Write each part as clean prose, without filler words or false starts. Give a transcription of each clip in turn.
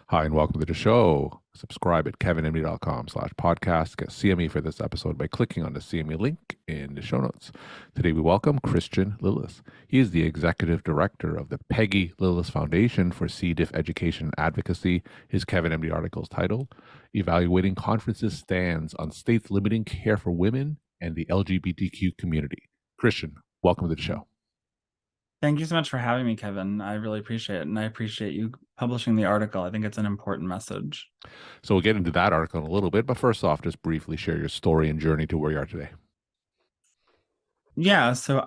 Hi, and welcome to the show. Subscribe at kevinmd.com/podcast. Get CME for this episode by clicking on the CME link in the show notes. Today, we welcome Christian Lillis. He is the executive director of the Peggy Lillis Foundation for C. diff education and advocacy. His Kevin MD article is titled Evaluating Conferences Stands on States Limiting Care for Women and the LGBTQ Community. Christian, welcome to the show. Thank you so much for having me, Kevin. I really appreciate it. And I appreciate you publishing the article. I think it's an important message. So we'll get into that article in a little bit, but first off, just briefly share your story and journey to where you are today. Yeah, so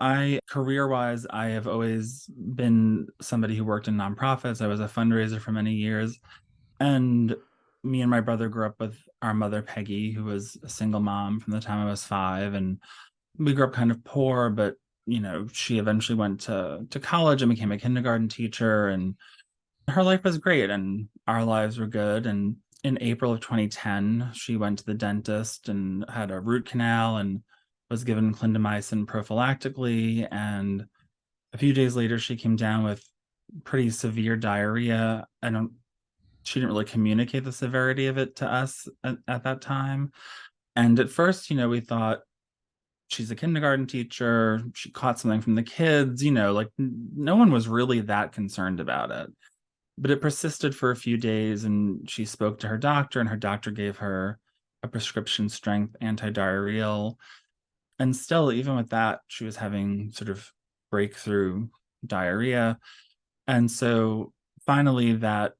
career-wise, I have always been somebody who worked in nonprofits. I was a fundraiser for many years. And me and my brother grew up with our mother, Peggy, who was a single mom from the time I was 5. And we grew up kind of poor, but she eventually went to college and became a kindergarten teacher, and her life was great and our lives were good. And in April of 2010, she went to the dentist and had a root canal and was given clindamycin prophylactically. And a few days later, she came down with pretty severe diarrhea. She didn't really communicate the severity of it to us at that time. And at first, we thought, she's a kindergarten teacher, she caught something from the kids, like no one was really that concerned about it. But it persisted for a few days, and she spoke to her doctor, and her doctor gave her a prescription strength antidiarrheal. And still, even with that, she was having sort of breakthrough diarrhea. And so finally that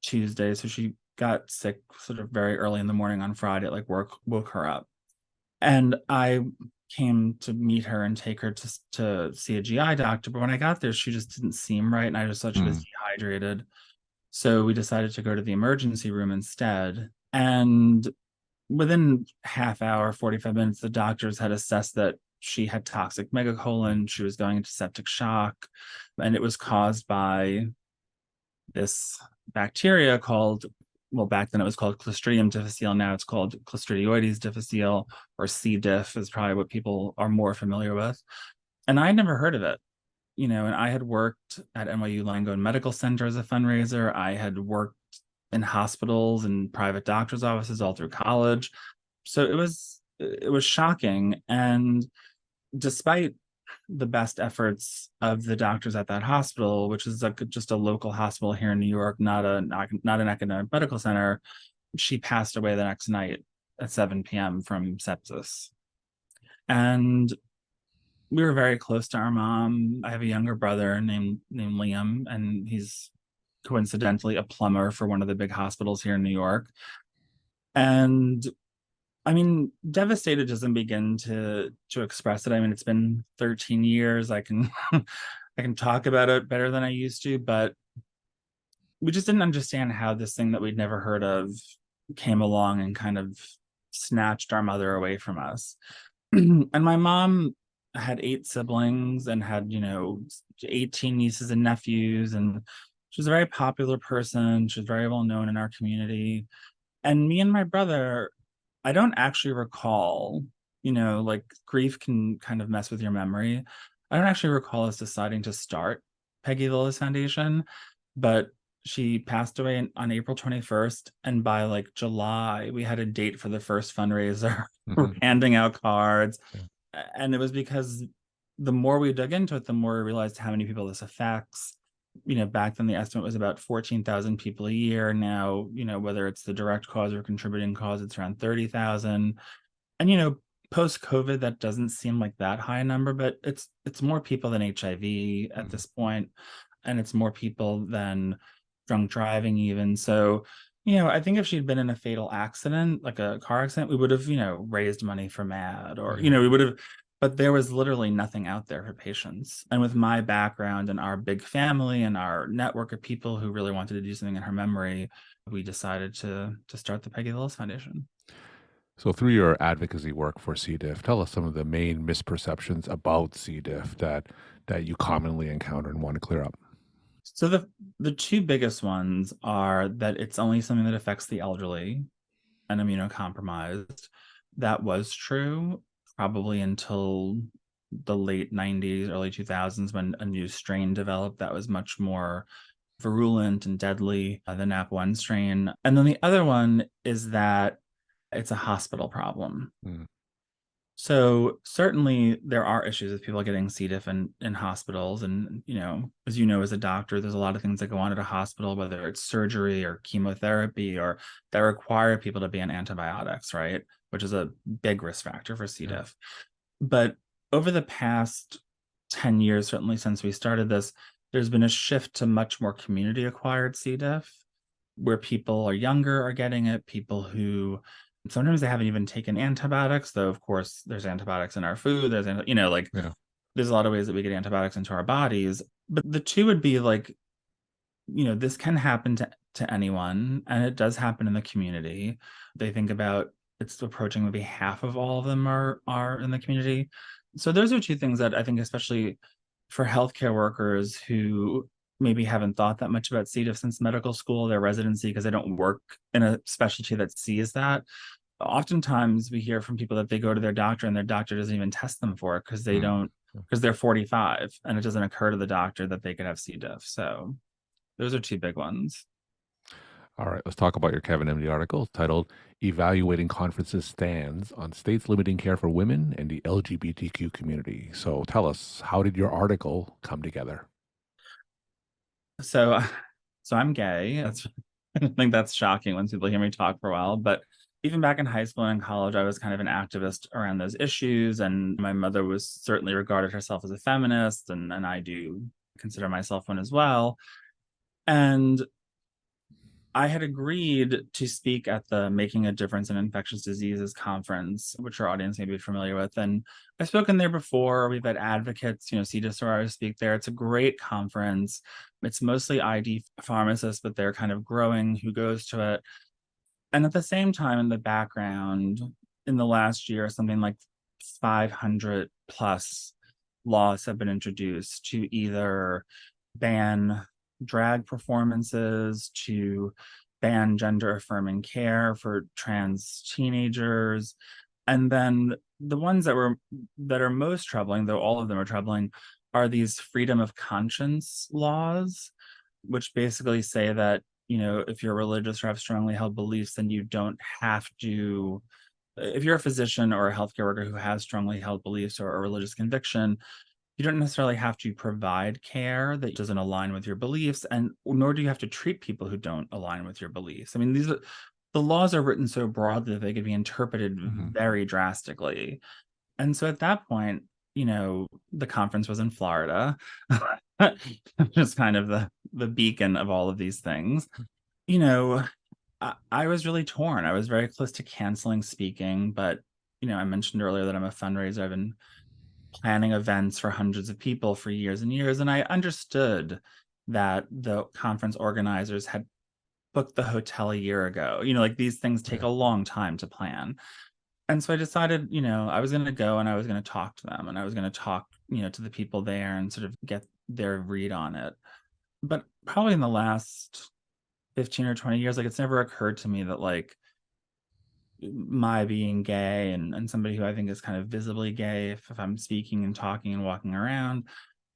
Tuesday, so she got sick sort of very early in the morning on Friday, like work woke her up. And I came to meet her and take her to see a GI doctor. But when I got there, she just didn't seem right. And I just thought she was dehydrated. So we decided to go to the emergency room instead. And within half hour, 45 minutes, the doctors had assessed that she had toxic megacolon. She was going into septic shock. And it was caused by this bacteria called, well, back then it was called Clostridium difficile. Now it's called Clostridioides difficile, or C. diff is probably what people are more familiar with. And I had never heard of it. And I had worked at NYU Langone Medical Center as a fundraiser. I had worked in hospitals and private doctors' offices all through college. So it was shocking. And despite the best efforts of the doctors at that hospital, which is just a local hospital here in New York, not an academic medical center, she passed away the next night at 7 p.m. from sepsis. And we were very close to our mom. I have a younger brother named Liam, and he's coincidentally a plumber for one of the big hospitals here in New York. And I mean, devastated doesn't begin to express it. I mean, it's been 13 years. I can I can talk about it better than I used to, but we just didn't understand how this thing that we'd never heard of came along and kind of snatched our mother away from us. And my mom had 8 siblings and had 18 nieces and nephews, and she was a very popular person. She was very well known in our community. And me and my brother, I don't actually recall, like grief can kind of mess with your memory. I don't actually recall us deciding to start Peggy Lillis Foundation, but she passed away on April 21st. And by like July, we had a date for the first fundraiser. We're handing out cards. Yeah. And it was because the more we dug into it, the more we realized how many people this affects. Back then the estimate was about 14,000 people a year. Now, whether it's the direct cause or contributing cause, it's around 30,000. And, post-COVID, that doesn't seem like that high a number, but it's more people than HIV at this point, and it's more people than drunk driving even. So, I think if she'd been in a fatal accident, like a car accident, we would have, raised money for MAD, or, we would have, but there was literally nothing out there for patients. And with my background and our big family and our network of people who really wanted to do something in her memory, we decided to start the Peggy Lillis Foundation. So through your advocacy work for C. diff, tell us some of the main misperceptions about C. diff that you commonly encounter and want to clear up. So the two biggest ones are that it's only something that affects the elderly and immunocompromised. That was true probably until the late 90s, early 2000s, when a new strain developed that was much more virulent and deadly, the NAP1 strain. And then the other one is that it's a hospital problem. Mm. So certainly there are issues with people getting C. diff in hospitals. And, as you know, as a doctor, there's a lot of things that go on at a hospital, whether it's surgery or chemotherapy, or that require people to be on antibiotics, right? Which is a big risk factor for C. Yeah. diff. But over the past 10 years, certainly since we started this, there's been a shift to much more community-acquired C. diff, where people are younger are getting it, people who sometimes they haven't even taken antibiotics, though, of course, there's antibiotics in our food. There's, Yeah. there's a lot of ways that we get antibiotics into our bodies. But the two would be like, this can happen to anyone, and it does happen in the community. They think about it's approaching maybe half of all of them are in the community. So those are two things that I think, especially for healthcare workers who maybe haven't thought that much about C. diff since medical school, their residency, because they don't work in a specialty that sees that. Oftentimes we hear from people that they go to their doctor and their doctor doesn't even test them for it because they're 45, and it doesn't occur to the doctor that they could have C. diff. So those are two big ones. All right, let's talk about your Kevin MD article titled Evaluating Conferences Stands on States Limiting Care for Women and the LGBTQ Community. So tell us, how did your article come together? So I'm gay. I don't think that's shocking when people hear me talk for a while, but even back in high school and in college, I was kind of an activist around those issues. And my mother was certainly regarded herself as a feminist, and I do consider myself one as well. And I had agreed to speak at the Making a Difference in Infectious Diseases conference, which our audience may be familiar with. And I've spoken there before. We've had advocates, C. diff speak there. It's a great conference. It's mostly ID pharmacists, but they're kind of growing who goes to it. And at the same time, in the background, in the last year, something like 500 plus laws have been introduced to either ban drag performances, to ban gender-affirming care for trans teenagers. And then the ones that are most troubling, though all of them are troubling, are these freedom of conscience laws, which basically say that, if you're religious or have strongly held beliefs, then you don't have to, if you're a physician or a healthcare worker who has strongly held beliefs or a religious conviction, you don't necessarily have to provide care that doesn't align with your beliefs, and nor do you have to treat people who don't align with your beliefs. I mean, the laws are written so broadly that they could be interpreted very drastically. And so at that point, the conference was in Florida, just kind of the beacon of all of these things. I was really torn. I was very close to canceling speaking, but I mentioned earlier that I'm a fundraiser. I've been planning events for hundreds of people for years and years, and I understood that the conference organizers had booked the hotel a year ago. Like, these things take a long time to plan. And so I decided, I was going to go and I was going to talk to them, and I was going to talk, to the people there and sort of get their read on it. But probably in the last 15 or 20 years, like, it's never occurred to me that, like, my being gay and somebody who I think is kind of visibly gay, if I'm speaking and talking and walking around,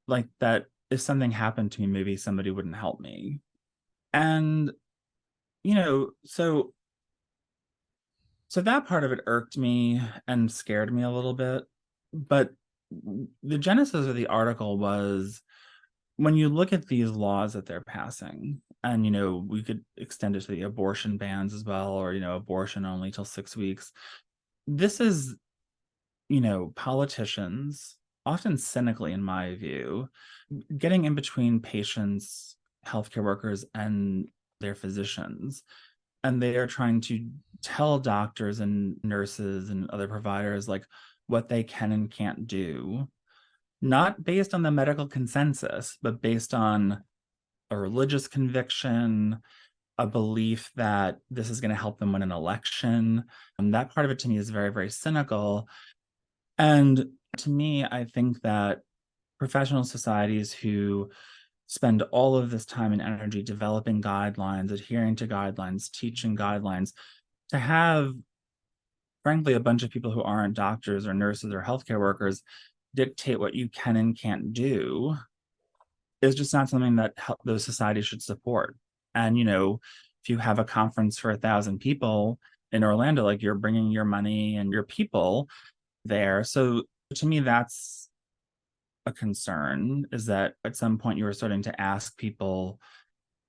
like, that if something happened to me, maybe somebody wouldn't help me. And, so that part of it irked me and scared me a little bit. But the genesis of the article was, when you look at these laws that they're passing, and, we could extend it to the abortion bans as well, or, abortion only till 6 weeks. This is, politicians, often cynically, in my view, getting in between patients, healthcare workers, and their physicians. And they are trying to tell doctors and nurses and other providers, like, what they can and can't do, not based on the medical consensus, but based on a religious conviction, a belief that this is going to help them win an election. And that part of it, to me, is very, very cynical. And to me, I think that professional societies who spend all of this time and energy developing guidelines, adhering to guidelines, teaching guidelines, to have, frankly, a bunch of people who aren't doctors or nurses or healthcare workers dictate what you can and can't do, is just not something that those societies should support. And, if you have a conference for 1,000 people in Orlando, like you're bringing your money and your people there. So to me, that's a concern, is that at some point you were starting to ask people,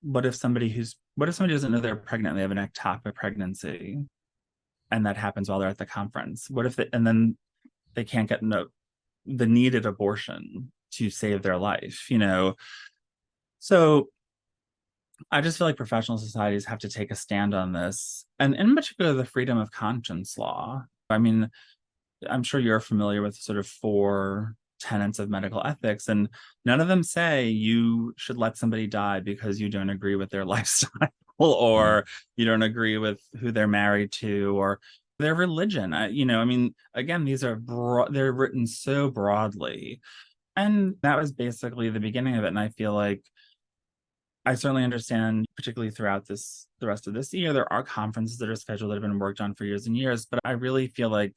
what if somebody doesn't know they're pregnant, they have an ectopic pregnancy, and that happens while they're at the conference? What if and then they can't get the needed abortion to save their life? So I just feel like professional societies have to take a stand on this, and in particular, the freedom of conscience law. I mean, I'm sure you're familiar with sort of 4 tenets of medical ethics, and none of them say you should let somebody die because you don't agree with their lifestyle or you don't agree with who they're married to or their religion. I mean, again, these are they're written so broadly, and that was basically the beginning of it. And I feel like I certainly understand, particularly throughout the rest of this year, there are conferences that are scheduled that have been worked on for years and years, but I really feel like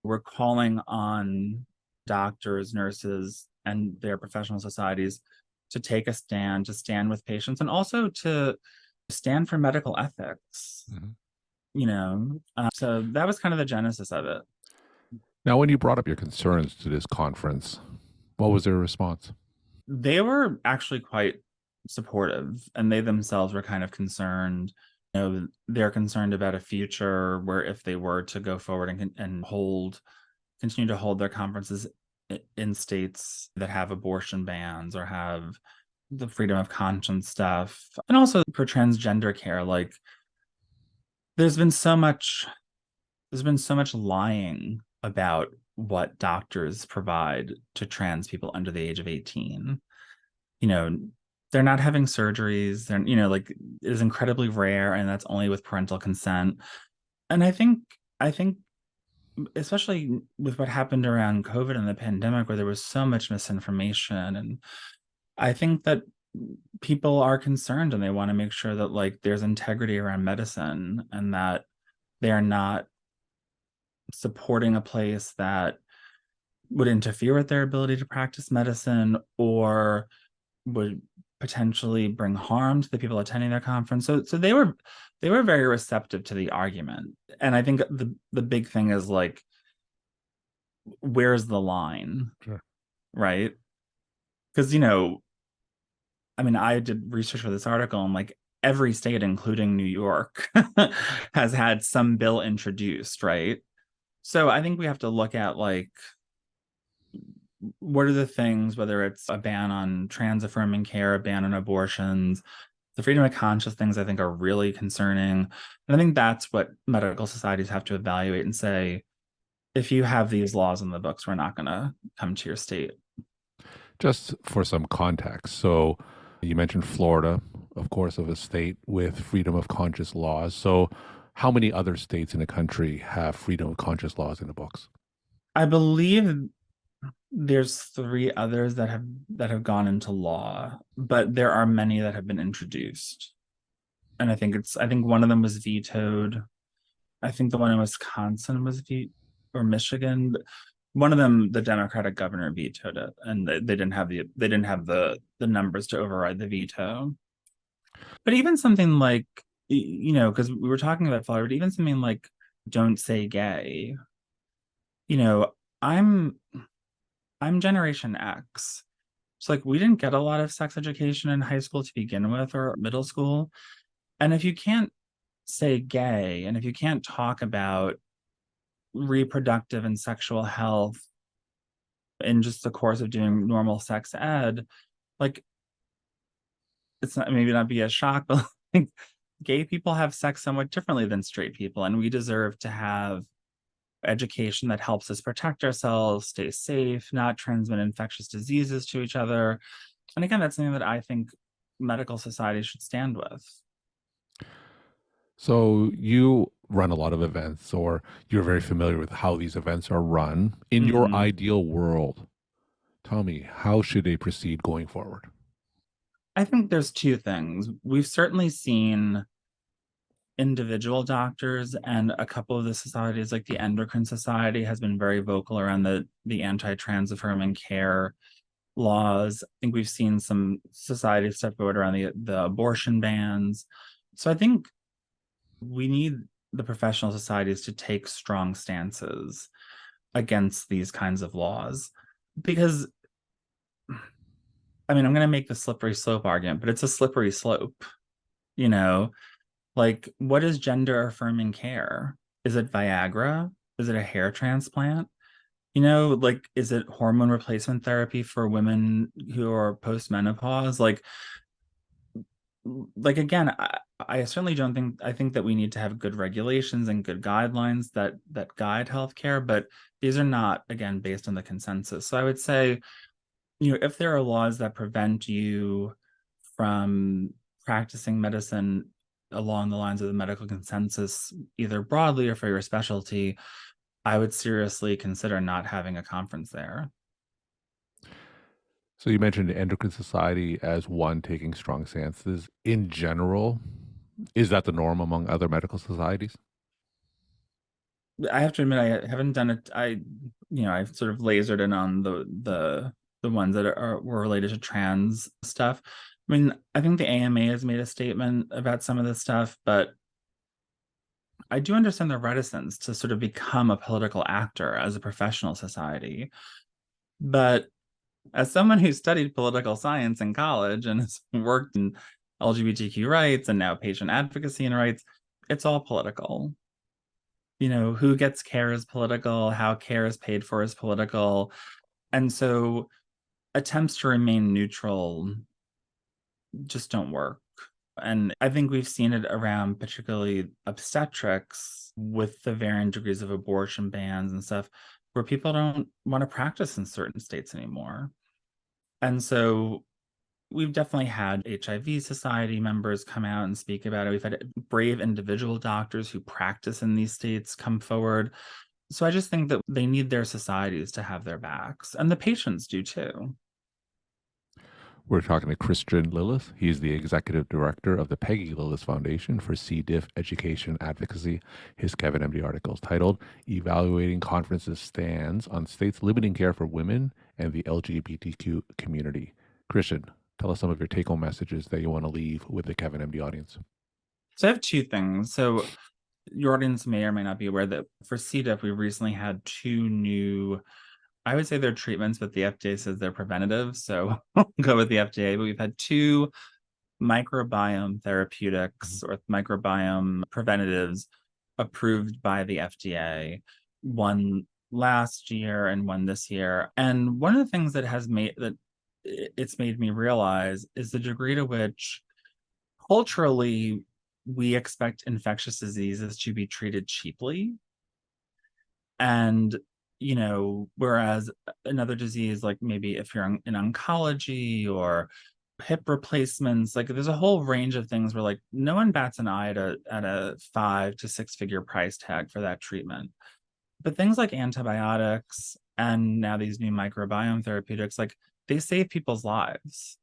we're calling on doctors, nurses, and their professional societies to take a stand, to stand with patients, and also to stand for medical ethics. So that was kind of the genesis of it. Now, when you brought up your concerns to this conference, what was their response? They were actually quite supportive, and they themselves were kind of concerned. They're concerned about a future where if they were to go forward and continue to hold their conferences in states that have abortion bans or have the freedom of conscience stuff, and also for transgender care, like there's been so much lying about what doctors provide to trans people under the age of 18. They're not having surgeries. They're, like, it is incredibly rare, and that's only with parental consent. And I think especially with what happened around COVID and the pandemic, where there was so much misinformation, and I think that people are concerned and they want to make sure that, like, there's integrity around medicine and that they are not supporting a place that would interfere with their ability to practice medicine or would potentially bring harm to the people attending their conference. So they were very receptive to the argument. And I think the big thing is, like, where's the line? Sure. Right? Because I mean, I did research for this article, and like every state, including New York, has had some bill introduced, right? So I think we have to look at, like, what are the things, whether it's a ban on trans affirming care, a ban on abortions, the freedom of conscience things, I think are really concerning. And I think that's what medical societies have to evaluate and say, if you have these laws in the books, we're not going to come to your state. Just for some context. So you mentioned Florida, of course, of a state with freedom of conscience laws. So how many other states in the country have freedom of conscience laws in the books? I believe there's 3 others that have gone into law, but there are many that have been introduced. And I think one of them was vetoed. I think the one in Wisconsin was or Michigan. One of them, the Democratic governor vetoed it, and they didn't have the numbers to override the veto. But even something like, because we were talking about Florida, but even something like "Don't Say Gay," I'm Generation X. So, like, we didn't get a lot of sex education in high school to begin with, or middle school. And if you can't say gay, and if you can't talk about reproductive and sexual health in just the course of doing normal sex ed, like, it's not, maybe not be a shock, but like, gay people have sex somewhat differently than straight people, and we deserve to have education that helps us protect ourselves, stay safe, not transmit infectious diseases to each other. And again, that's something that I think medical society should stand with. So you run a lot of events, or you're very familiar with how these events are run. In your ideal world, tell me, how should they proceed going forward? I think there's 2 things. We've certainly seen individual doctors, and a couple of the societies, like the Endocrine Society, has been very vocal around the anti-trans affirming care laws. I think we've seen some society step forward around the abortion bans. So I think we need the professional societies to take strong stances against these kinds of laws. Because, I mean, I'm going to make the slippery slope argument, but it's a slippery slope, you know? Like, what is gender affirming care? Is it Viagra? Is it a hair transplant? Like, is it hormone replacement therapy for women who are post-menopause? Like again, I certainly don't think I think that we need to have good regulations and good guidelines that guide healthcare, but these are not, again, based on the consensus. So I would say, if there are laws that prevent you from practicing medicine along the lines of the medical consensus, either broadly or for your specialty, I would seriously consider not having a conference there. So you mentioned the Endocrine Society as one taking strong stances. In general, is that the norm among other medical societies? I have to admit, I haven't done it. I've sort of lasered in on the ones that were related to trans stuff. I mean, I think the AMA has made a statement about some of this stuff, but I do understand the reticence to sort of become a political actor as a professional society. But as someone who studied political science in college and has worked in LGBTQ rights and now patient advocacy and rights, it's all political. Who gets care is political, how care is paid for is political. And so attempts to remain neutral just don't work. And I think we've seen it around particularly obstetrics with the varying degrees of abortion bans and stuff, where people don't want to practice in certain states anymore. And so we've definitely had HIV Society members come out and speak about it. We've had brave individual doctors who practice in these states come forward. So I just think that they need their societies to have their backs, and the patients do too. We're talking to Christian Lillis. He's the executive director of the Peggy Lillis Foundation for C. diff education advocacy. His Kevin MD article is titled Evaluating Conferences Stands on States Limiting Care for Women and the LGBTQ Community. Christian, tell us some of your take home messages that you want to leave with the Kevin MD audience. So I have two things. So your audience may or may not be aware that for C. diff, we recently had two new, I would say they're treatments, but the FDA says they're preventative. So I'll go with the FDA. But we've had two microbiome therapeutics or microbiome preventatives approved by the FDA, one last year and one this year. And one of the things that it's made me realize is the degree to which culturally we expect infectious diseases to be treated cheaply. And whereas another disease, like maybe if you're in oncology or hip replacements, like there's a whole range of things where like no one bats an eye at a 5 to 6 figure price tag for that treatment. But things like antibiotics and now these new microbiome therapeutics, like they save people's lives.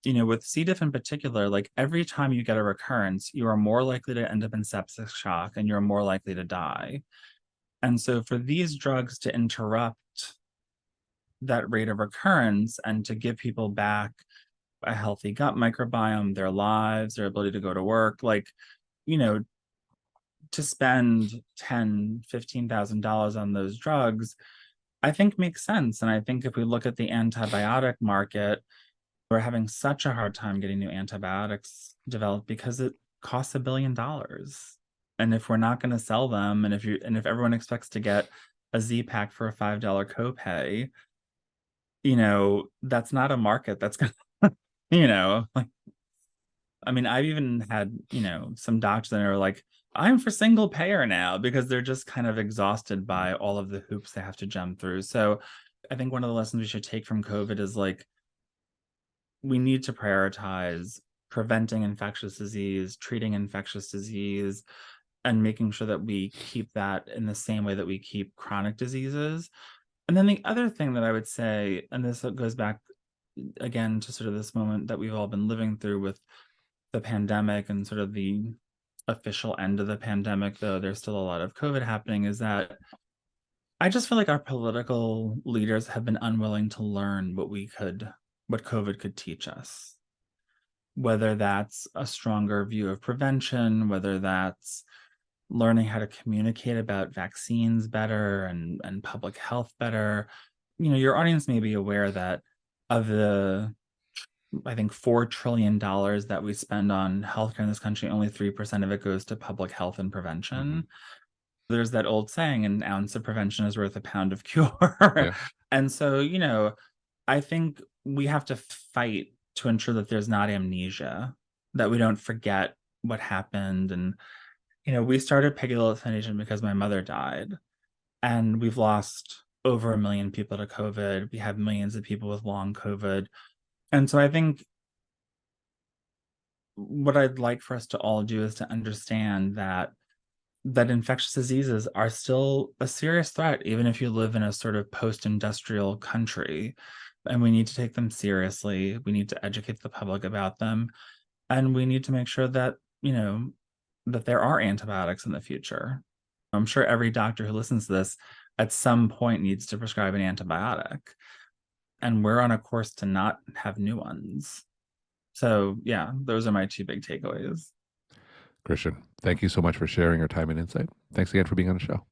With C. diff in particular, like every time you get a recurrence, you are more likely to end up in septic shock and you're more likely to die. And so for these drugs to interrupt that rate of recurrence and to give people back a healthy gut microbiome, their lives, their ability to go to work, like, to spend $10,000, $15,000 on those drugs, I think makes sense. And I think if we look at the antibiotic market, we're having such a hard time getting new antibiotics developed because it costs $1 billion. And if we're not going to sell them, and if everyone expects to get a Z-Pack for a $5 copay, that's not a market that's going to, like, I mean, I've even had, some docs that are like, I'm for single payer now because they're just kind of exhausted by all of the hoops they have to jump through. So I think one of the lessons we should take from COVID is like, we need to prioritize preventing infectious disease, treating infectious disease, and making sure that we keep that in the same way that we keep chronic diseases. And then the other thing that I would say, and this goes back again to sort of this moment that we've all been living through with the pandemic and sort of the official end of the pandemic, though there's still a lot of COVID happening, is that I just feel like our political leaders have been unwilling to learn what COVID could teach us, whether that's a stronger view of prevention, whether that's learning how to communicate about vaccines better and public health better. Your audience may be aware that of the, I think, $4 trillion that we spend on healthcare in this country, only 3% of it goes to public health and Mm-hmm. prevention. There's that old saying, an ounce of prevention is worth a pound of cure. Yeah. And so, I think we have to fight to ensure that there's not amnesia, that we don't forget what happened. And, we started Peggy Lillis Foundation because my mother died, and we've lost over 1 million people to COVID. We have millions of people with long COVID. And so I think what I'd like for us to all do is to understand that infectious diseases are still a serious threat, even if you live in a sort of post-industrial country. And we need to take them seriously. We need to educate the public about them. And we need to make sure that, that there are antibiotics in the future. I'm sure every doctor who listens to this at some point needs to prescribe an antibiotic. And we're on a course to not have new ones. So, yeah, those are my two big takeaways. Christian, thank you so much for sharing your time and insight. Thanks again for being on the show.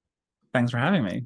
Thanks for having me.